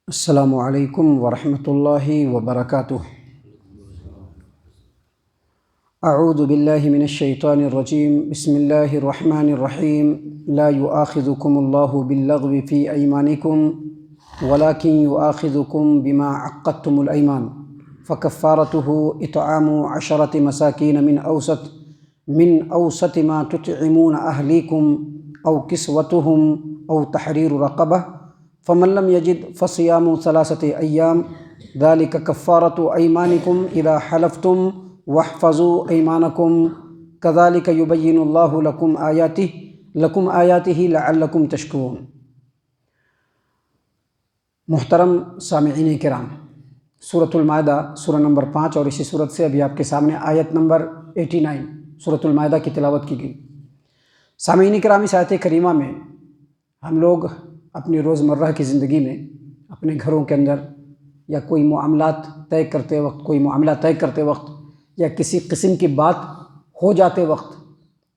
السلام علیکم ورحمۃ اللہ وبرکاتہ۔ اعوذ باللہ من الشیطان الرجیم، بسم اللہ الرحمن الرحیم۔ لا یؤاخذکم اللہ باللغو فی ایمانکم ولکن یؤاخذکم بما عقدتم الایمان فکفارتہ اطعام 10 مساکین من اوسط ما تطعمون اہلیکم او کسوتہم او تحریر رقبہ فمن لم یجد فصیام 3 ایام ذلک کفارۃ ایمانکم اذا حلفتم واحفظوا ایمانکم کذلک یبین اللہ لکم آیاتہ لعلکم تشکرون۔ محترم سامعین کرام، سورۃ المائدہ سورہ نمبر 5 اور اسی سورت سے ابھی آپ کے سامنے آیت نمبر 89 سورۃ المائدہ کی تلاوت کی گئی۔ سامعین کرام، اس آیت کریمہ میں ہم لوگ اپنی روزمرہ کی زندگی میں اپنے گھروں کے اندر یا کوئی معاملات طے کرتے وقت یا کسی قسم کی بات ہو جاتے وقت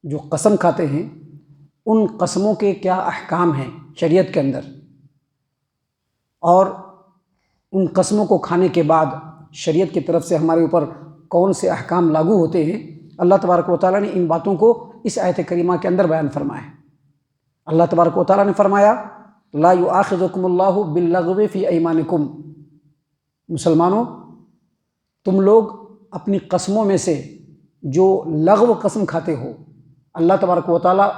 جو قسم کھاتے ہیں، ان قسموں کے کیا احکام ہیں شریعت کے اندر، اور ان قسموں کو کھانے کے بعد شریعت کی طرف سے ہمارے اوپر کون سے احکام لاگو ہوتے ہیں، اللہ تبارک و تعالیٰ نے ان باتوں کو اس آیت کریمہ کے اندر بیان فرمایا ہے۔ اللہ تبارک و تعالیٰ نے فرمایا لا یؤاخذکم اللہ باللغو فی ایمانکم، مسلمانوں تم لوگ اپنی قسموں میں سے جو لغو قسم کھاتے ہو، اللہ تبارک و تعالیٰ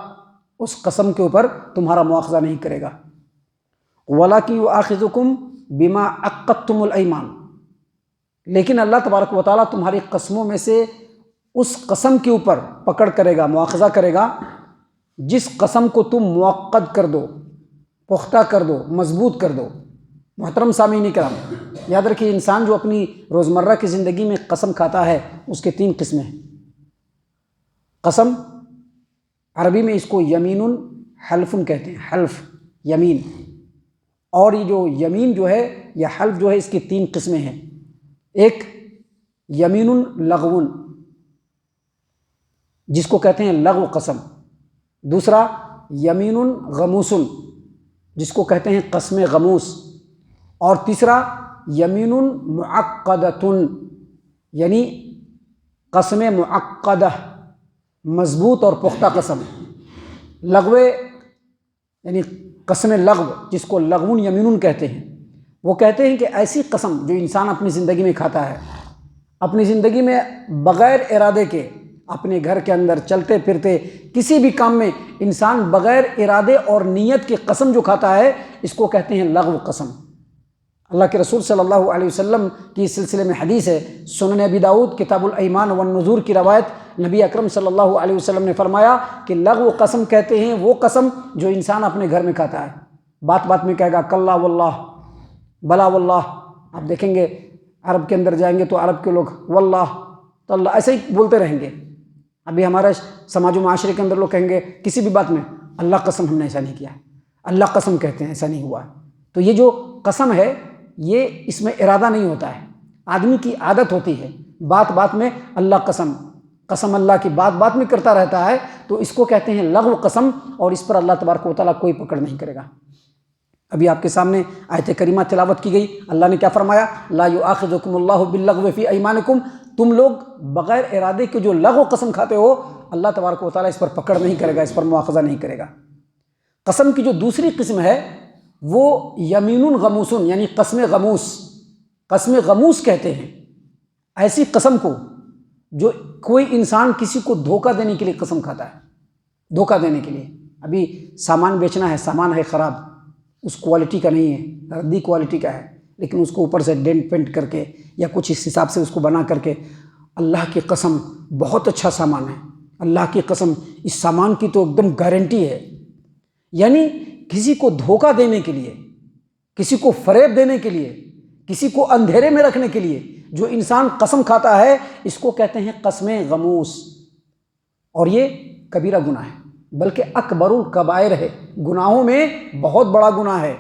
اس قسم کے اوپر تمہارا مواخذہ نہیں کرے گا۔ وَلَكِنْ يُؤَاخِذُكُمْ بِمَا عَقَّدتُّمُ الْأَيْمَانَ، لیکن اللہ تبارک و تعالیٰ تمہاری قسموں میں سے اس قسم کے اوپر پکڑ کرے گا، مواخذہ کرے گا جس قسم کو تم معقد کر دو، پختہ کر دو، مضبوط کر دو۔ محترم سامعین کرام، یاد رکھیے انسان جو اپنی روزمرہ کی زندگی میں قسم کھاتا ہے اس کے 3 قسمیں ہیں۔ قسم عربی میں اس کو یمین حلف کہتے ہیں، حلف یمین، اور یہ جو یمین جو ہے یا حلف جو ہے اس کی 3 قسمیں ہیں۔ ایک یمین لغو جس کو کہتے ہیں لغو قسم، دوسرا یمین غموس جس کو کہتے ہیں قسم غموس، اور تیسرا یمین معقدۃ یعنی قسم معقدہ، مضبوط اور پختہ قسم۔ لغو یعنی قسم لغو جس کو لغو یمین کہتے ہیں، وہ کہتے ہیں کہ ایسی قسم جو انسان اپنی زندگی میں کھاتا ہے، اپنی زندگی میں بغیر ارادے کے، اپنے گھر کے اندر چلتے پھرتے کسی بھی کام میں انسان بغیر ارادے اور نیت کی قسم جو کھاتا ہے، اس کو کہتے ہیں لغو قسم۔ اللہ کے رسول صلی اللہ علیہ وسلم کی اس سلسلے میں حدیث ہے، سنن ابی داؤد کتاب الایمان والنذور کی روایت، نبی اکرم صلی اللہ علیہ وسلم نے فرمایا کہ لغو قسم کہتے ہیں وہ قسم جو انسان اپنے گھر میں کھاتا ہے، بات بات میں کہے گا کلا واللہ، بلا واللہ۔ آپ دیکھیں گے عرب کے اندر جائیں گے تو عرب کے لوگ واللہ تاللہ ایسے ہی بولتے رہیں گے۔ ابھی ہمارے سماج و معاشرے کے اندر لوگ کہیں گے کسی بھی بات میں اللہ قسم ہم نے ایسا نہیں کیا ہے، اللہ قسم کہتے ہیں ایسا نہیں ہوا ہے۔ تو یہ جو قسم ہے یہ اس میں ارادہ نہیں ہوتا ہے، آدمی کی عادت ہوتی ہے، بات بات میں اللہ قسم، قسم اللہ کی بات بات میں کرتا رہتا ہے، تو اس کو کہتے ہیں لغو قسم، اور اس پر اللہ تبارک و تعالیٰ کوئی پکڑ نہیں کرے گا۔ ابھی آپ کے سامنے آیت کریمہ تلاوت کی گئی، اللہ نے کیا فرمایا لا یؤاخذکم اللہ باللغو فی ایمانکم، تم لوگ بغیر ارادے کے جو لغو قسم کھاتے ہو، اللہ تبارک و تعالیٰ اس پر پکڑ نہیں کرے گا، اس پر مواخذہ نہیں کرے گا۔ قسم کی جو دوسری قسم ہے وہ یمین غموس یعنی قسم غموس، قسم غموس کہتے ہیں ایسی قسم کو جو کوئی انسان کسی کو دھوکہ دینے کے لیے قسم کھاتا ہے، دھوکہ دینے کے لیے۔ ابھی سامان بیچنا ہے، سامان ہے خراب، اس کوالٹی کا نہیں ہے، ردی کوالٹی کا ہے، لیکن اس کو اوپر سے ڈینٹ پینٹ کر کے یا کچھ اس حساب سے اس کو بنا کر کے اللہ کی قسم بہت اچھا سامان ہے، اللہ کی قسم اس سامان کی تو ایک دم گارنٹی ہے۔ یعنی کسی کو دھوکہ دینے کے لیے، کسی کو فریب دینے کے لیے، کسی کو اندھیرے میں رکھنے کے لیے جو انسان قسم کھاتا ہے، اس کو کہتے ہیں قسم غموس، اور یہ کبیرہ گناہ ہے، بلکہ اکبر الکبائر ہے، گناہوں میں بہت بڑا گناہ ہے،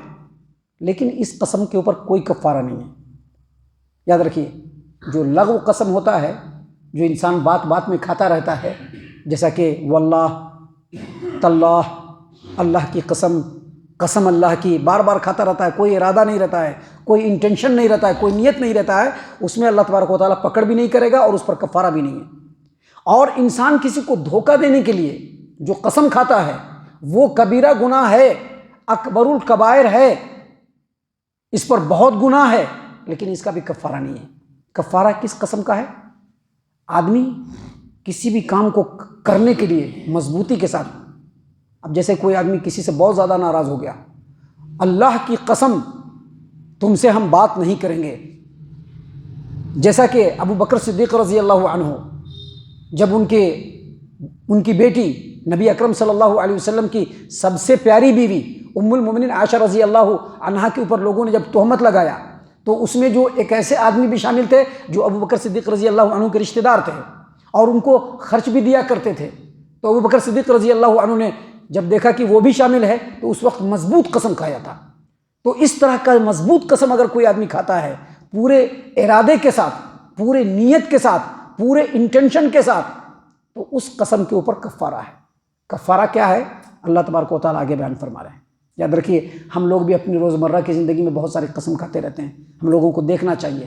لیکن اس قسم کے اوپر کوئی کفارہ نہیں ہے۔ یاد رکھیے جو لغو قسم ہوتا ہے، جو انسان بات بات میں کھاتا رہتا ہے، جیسا کہ واللہ تاللہ، اللہ کی قسم، قسم اللہ کی بار بار کھاتا رہتا ہے، کوئی ارادہ نہیں رہتا ہے، کوئی انٹینشن نہیں رہتا ہے، کوئی نیت نہیں رہتا ہے، اس میں اللہ تبارک و تعالیٰ پکڑ بھی نہیں کرے گا اور اس پر کفارہ بھی نہیں ہے۔ اور انسان کسی کو دھوکہ دینے کے لیے جو قسم کھاتا ہے وہ کبیرہ گناہ ہے، اکبر الکبائر ہے، اس پر بہت گناہ ہے، لیکن اس کا بھی کفارہ نہیں ہے۔ کفارہ کس قسم کا ہے؟ آدمی کسی بھی کام کو کرنے کے لیے مضبوطی کے ساتھ، اب جیسے کوئی آدمی کسی سے بہت زیادہ ناراض ہو گیا، اللہ کی قسم تم سے ہم بات نہیں کریں گے، جیسا کہ ابو بکر صدیق رضی اللہ عنہ جب ان کی بیٹی نبی اکرم صلی اللہ علیہ وسلم کی سب سے پیاری بیوی ام المومنین عائشہ رضی اللہ عنہا کے اوپر لوگوں نے جب تہمت لگایا تو اس میں جو ایک ایسے آدمی بھی شامل تھے جو ابو بکر صدیق رضی اللہ عنہ کے رشتہ دار تھے اور ان کو خرچ بھی دیا کرتے تھے، تو ابو بکر صدیق رضی اللہ عنہ نے جب دیکھا کہ وہ بھی شامل ہے تو اس وقت مضبوط قسم کھایا تھا۔ تو اس طرح کا مضبوط قسم اگر کوئی آدمی کھاتا ہے پورے ارادے کے ساتھ، پورے نیت کے ساتھ، پورے انٹینشن کے ساتھ، تو اس قسم کے اوپر کفارہ ہے۔ کفارہ کیا ہے؟ اللہ تبارک و تعالیٰ آگے بیان فرما رہے ہیں۔ یاد رکھیے ہم لوگ بھی اپنی روزمرہ کی زندگی میں بہت ساری قسم کھاتے رہتے ہیں، ہم لوگوں کو دیکھنا چاہیے،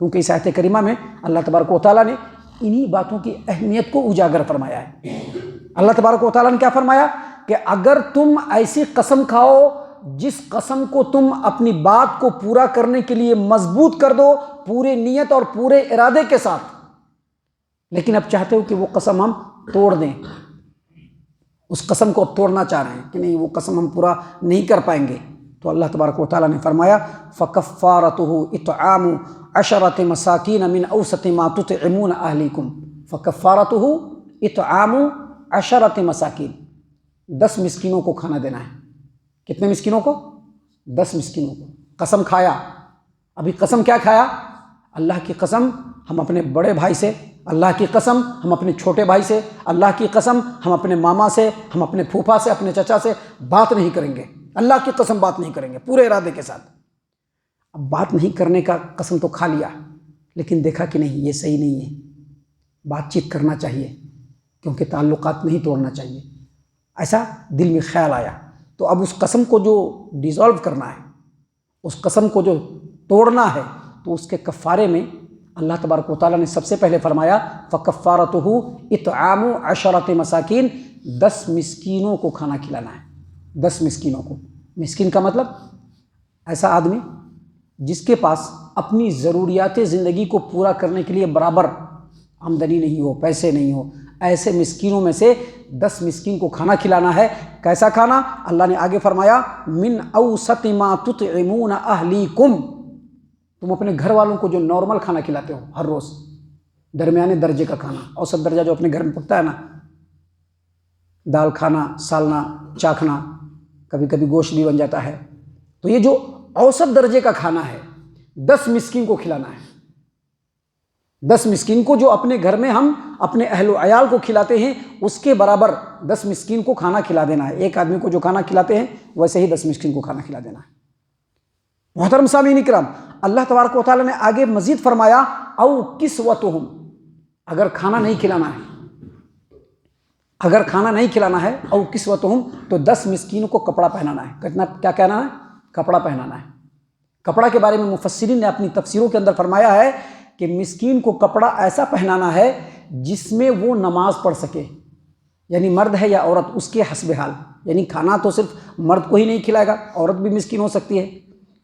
کیونکہ اس آیت کریمہ میں اللہ تبارک و تعالیٰ نے انہی باتوں کی اہمیت کو اجاگر فرمایا ہے۔ اللہ تبارک و تعالیٰ نے کیا فرمایا کہ اگر تم ایسی قسم کھاؤ جس قسم کو تم اپنی بات کو پورا کرنے کے لیے مضبوط کر دو پورے نیت اور پورے ارادے کے ساتھ، لیکن اب چاہتے ہو کہ وہ قسم ہم توڑ دیں، اس قسم کو اب توڑنا چاہ رہے ہیں کہ نہیں وہ قسم ہم پورا نہیں کر پائیں گے، تو اللہ تبارک و تعالیٰ نے فرمایا فَكَفَّارَتُهُ إِطْعَامُ عَشَرَةِ مَسَاكِينَ مِنْ أَوْسَطِ مَا تُطْعِمُونَ أَهْلِيكُمْ فَكَفَّارَتُهُ إِطْعَامُ عَشَرَةِ مَسَاكِينَ 10 مسکینوں کو کھانا دینا ہے۔ کتنے مسکینوں کو؟ 10 مسکینوں کو۔ قسم کھایا، ابھی قسم کیا کھایا؟ اللہ کی قسم ہم اپنے بڑے بھائی سے، اللہ کی قسم ہم اپنے چھوٹے بھائی سے، اللہ کی قسم ہم اپنے ماما سے، ہم اپنے پھوپھا سے، اپنے چچا سے بات نہیں کریں گے، اللہ کی قسم بات نہیں کریں گے پورے ارادے کے ساتھ۔ اب بات نہیں کرنے کا قسم تو کھا لیا، لیکن دیکھا کہ نہیں یہ صحیح نہیں ہے، بات چیت کرنا چاہیے کیونکہ تعلقات نہیں توڑنا چاہیے، ایسا دل میں خیال آیا، تو اب اس قسم کو جو ڈیزالو کرنا ہے، اس قسم کو جو توڑنا ہے، تو اس کے کفارے میں اللہ تبارک و تعالیٰ نے سب سے پہلے فرمایا فَكَفَّارَتُهُ إِطْعَامُ عَشَرَةِ مَسَاكِينَ 10 مسکینوں کو کھانا کھلانا ہے۔ 10 مسکینوں کو، مسکین کا مطلب ایسا آدمی جس کے پاس اپنی ضروریات زندگی کو پورا کرنے کے لیے برابر آمدنی نہیں ہو، پیسے نہیں ہو، ایسے مسکینوں میں سے 10 مسکین کو کھانا کھلانا ہے۔ کیسا کھانا؟ اللہ نے آگے فرمایا من اوسط ما تطعمون اہلیکم، تم اپنے گھر والوں کو جو نارمل کھانا کھلاتے ہو ہر روز، درمیانے درجے کا کھانا، اوسط درجہ جو اپنے گھر میں پکتا ہے نا، دال کھانا، سالنا، چاکھنا، کبھی کبھی گوشت بھی بن جاتا ہے، تو یہ جو اوسط درجے کا کھانا ہے 10 مسکین کو کھلانا ہے۔ 10 مسکین کو جو اپنے گھر میں ہم اپنے اہل و عیال کو کھلاتے ہیں اس کے برابر 10 مسکین کو کھانا کھلا دینا ہے۔ ایک آدمی کو جو کھانا کھلاتے ہیں ویسے ہی 10 مسکین کو کھانا کھلا دینا ہے۔ محترم سامعین اکرام، اللہ تبارک و تعالیٰ نے آگے مزید فرمایا او کسوتہم، اگر کھانا نہیں کھلانا ہے، اگر کھانا نہیں کھلانا ہے او کسوتہم، تو 10 مسکینوں کو کپڑا پہنانا ہے۔ کیا کہنا ہے؟ کپڑا پہنانا ہے۔ کپڑا کے بارے میں مفسرین نے اپنی تفسیروں کے اندر فرمایا ہے کہ مسکین کو کپڑا ایسا پہنانا ہے جس میں وہ نماز پڑھ سکے، یعنی مرد ہے یا عورت اس کے حسب حال، یعنی کھانا تو صرف مرد کو ہی نہیں کھلائے گا، عورت بھی مسکین ہو سکتی ہے،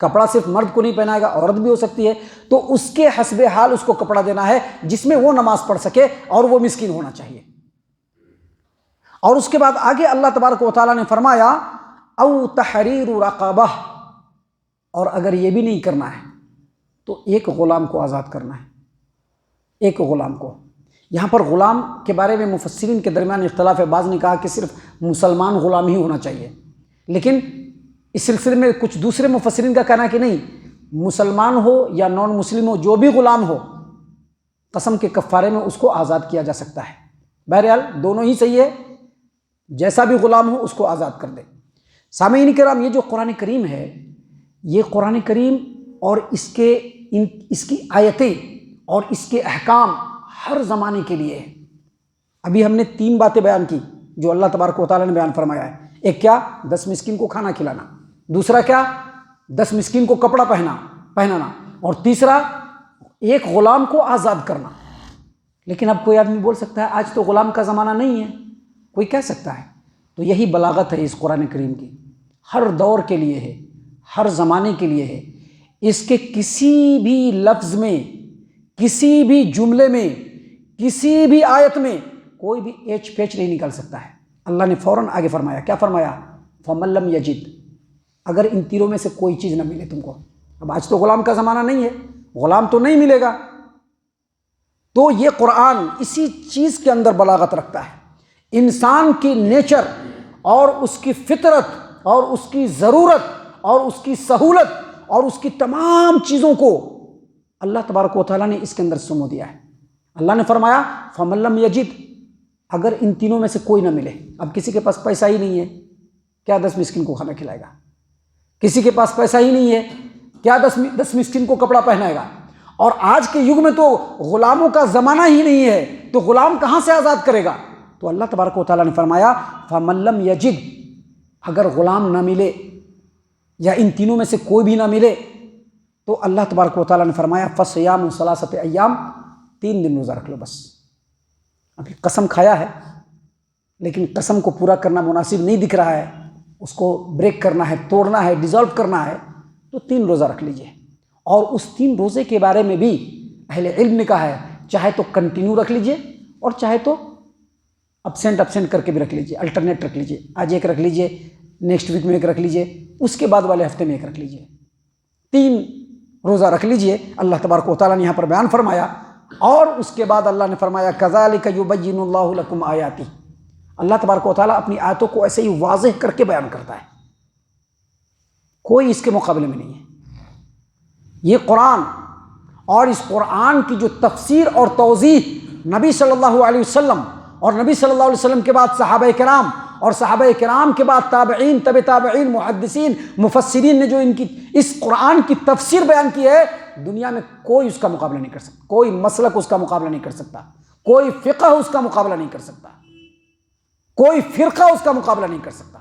کپڑا صرف مرد کو نہیں پہنائے گا، عورت بھی ہو سکتی ہے، تو اس کے حسب حال اس کو کپڑا دینا ہے جس میں وہ نماز پڑھ سکے اور وہ مسکین ہونا چاہیے۔ اور اس کے بعد آگے اللہ تبارک و تعالیٰ نے فرمایا او تحریر رقبہ، اور اگر یہ بھی نہیں کرنا ہے تو ایک غلام کو آزاد کرنا ہے، ایک غلام کو۔ یہاں پر غلام کے بارے میں مفسرین کے درمیان اختلاف ہے، بعض نے کہا کہ صرف مسلمان غلام ہی ہونا چاہیے، لیکن اس سلسلے میں کچھ دوسرے مفسرین کا کہنا ہے کہ نہیں، مسلمان ہو یا نان مسلم ہو، جو بھی غلام ہو، قسم کے کفارے میں اس کو آزاد کیا جا سکتا ہے۔ بہرحال دونوں ہی صحیح ہے، جیسا بھی غلام ہو اس کو آزاد کر دے۔ سامعین کرام، یہ جو قرآن کریم ہے، یہ قرآن کریم اور اس کی آیتیں اور اس کے احکام ہر زمانے کے لیے ہے۔ ابھی ہم نے 3 باتیں بیان کی جو اللہ تبارک و تعالیٰ نے بیان فرمایا ہے۔ ایک کیا؟ 10 مسکین کو کھانا کھلانا، دوسرا کیا؟ 10 مسکین کو کپڑا پہنانا، اور تیسرا ایک غلام کو آزاد کرنا۔ لیکن اب کوئی آدمی بول سکتا ہے آج تو غلام کا زمانہ نہیں ہے، کوئی کہہ سکتا ہے۔ تو یہی بلاغت ہے اس قرآن کریم کی، ہر دور کے لیے ہے، ہر زمانے کے لیے ہے۔ اس کے کسی بھی لفظ میں، کسی بھی جملے میں، کسی بھی آیت میں کوئی بھی ایچ پیچ نہیں نکل سکتا ہے۔ اللہ نے فوراً آگے فرمایا، کیا فرمایا؟ فَمَن لَّمْ يَجِدْ، اگر ان تینوں میں سے کوئی چیز نہ ملے تم کو، اب آج تو غلام کا زمانہ نہیں ہے، غلام تو نہیں ملے گا، تو یہ قرآن اسی چیز کے اندر بلاغت رکھتا ہے، انسان کی نیچر اور اس کی فطرت اور اس کی ضرورت اور اس کی سہولت اور اس کی تمام چیزوں کو اللہ تبارک و تعالیٰ نے اس کے اندر سمو دیا ہے۔ اللہ نے فرمایا فَمَن لَّمْ يَجِدْ، اگر ان تینوں میں سے کوئی نہ ملے، اب کسی کے پاس پیسہ ہی نہیں ہے، کیا 10 مسکین کو کھانا کھلائے گا؟ کسی کے پاس پیسہ ہی نہیں ہے، کیا 10 مسکین کو کپڑا پہنائے گا؟ اور آج کے یگ میں تو غلاموں کا زمانہ ہی نہیں ہے، تو غلام کہاں سے آزاد کرے گا؟ تو اللہ تبارک و تعالیٰ نے فرمایا فَمَن لَّمْ يَجِدْ، اگر غلام نہ ملے یا ان تینوں میں سے کوئی بھی نہ ملے، تو اللہ تبارک و تعالیٰ نے فرمایا فَصِيَامُ ثَلَاثَةِ أَيَّامٍ، 3 دن روزہ رکھ لو بس۔ ابھی قسم کھایا ہے، لیکن قسم کو پورا کرنا مناسب نہیں دکھ رہا ہے، اس کو بریک کرنا ہے، توڑنا ہے، ڈیزالو کرنا ہے، تو 3 روزہ رکھ لیجئے۔ اور اس 3 روزے کے بارے میں بھی اہل علم نے کہا ہے چاہے تو کنٹینیو رکھ لیجئے اور چاہے تو ابسینٹ کر کے بھی رکھ لیجئے، الٹرنیٹ رکھ لیجئے، آج ایک رکھ لیجئے، نیکسٹ ویک میں ایک رکھ لیجئے، اس کے بعد والے ہفتے میں ایک رکھ لیجئے، 3 روزہ رکھ لیجئے۔ اللہ تبارک و تعالیٰ نے یہاں پر بیان فرمایا، اور اس کے بعد اللہ نے فرمایا كَذَلِكَ يُبَيِّنُ اللَّهُ لَكُمْ آيَاتِهِ، اللہ تبارک و تعالیٰ اپنی آیتوں کو ایسے ہی واضح کر کے بیان کرتا ہے، کوئی اس کے مقابلے میں نہیں ہے۔ یہ قرآن اور اس قرآن کی جو تفسیر اور توضیح نبی صلی اللہ علیہ وسلم اور نبی صلی اللہ علیہ وسلم کے بعد صحابہ کرام اور صحابہ کرام کے بعد تابعین، تبع تابعین، محدثین، مفسرین نے جو ان کی اس قرآن کی تفسیر بیان کی ہے، دنیا میں کوئی اس کا مقابلہ نہیں کر سکتا، کوئی مسلک اس کا مقابلہ نہیں کر سکتا، کوئی فقہ اس کا مقابلہ نہیں کر سکتا، کوئی فرقہ اس کا مقابلہ نہیں کر سکتا۔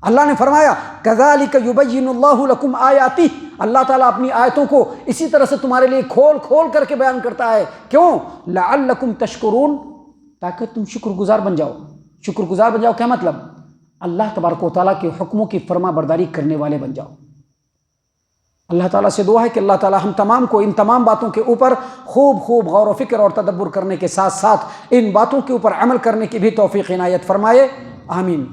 اللہ نے فرمایا كَذَلِكَ يُبَيِّنُ اللَّهُ لَكُمْ آيَاتِهِ، اللہ تعالیٰ اپنی آیتوں کو اسی طرح سے تمہارے لیے کھول کھول کر کے بیان کرتا ہے، کیوں؟ لَعَلَّكُمْ تَشْكُرُونَ، تاکہ تم شکر گزار بن جاؤ۔ شکر گزار بن جاؤ کیا مطلب؟ اللہ تبارک و تعالیٰ کے حکموں کی فرما برداری کرنے والے بن جاؤ۔ اللہ تعالیٰ سے دعا ہے کہ اللہ تعالیٰ ہم تمام کو ان تمام باتوں کے اوپر خوب غور و فکر اور تدبر کرنے کے ساتھ ساتھ ان باتوں کے اوپر عمل کرنے کی بھی توفیق عنایت فرمائے، آمین۔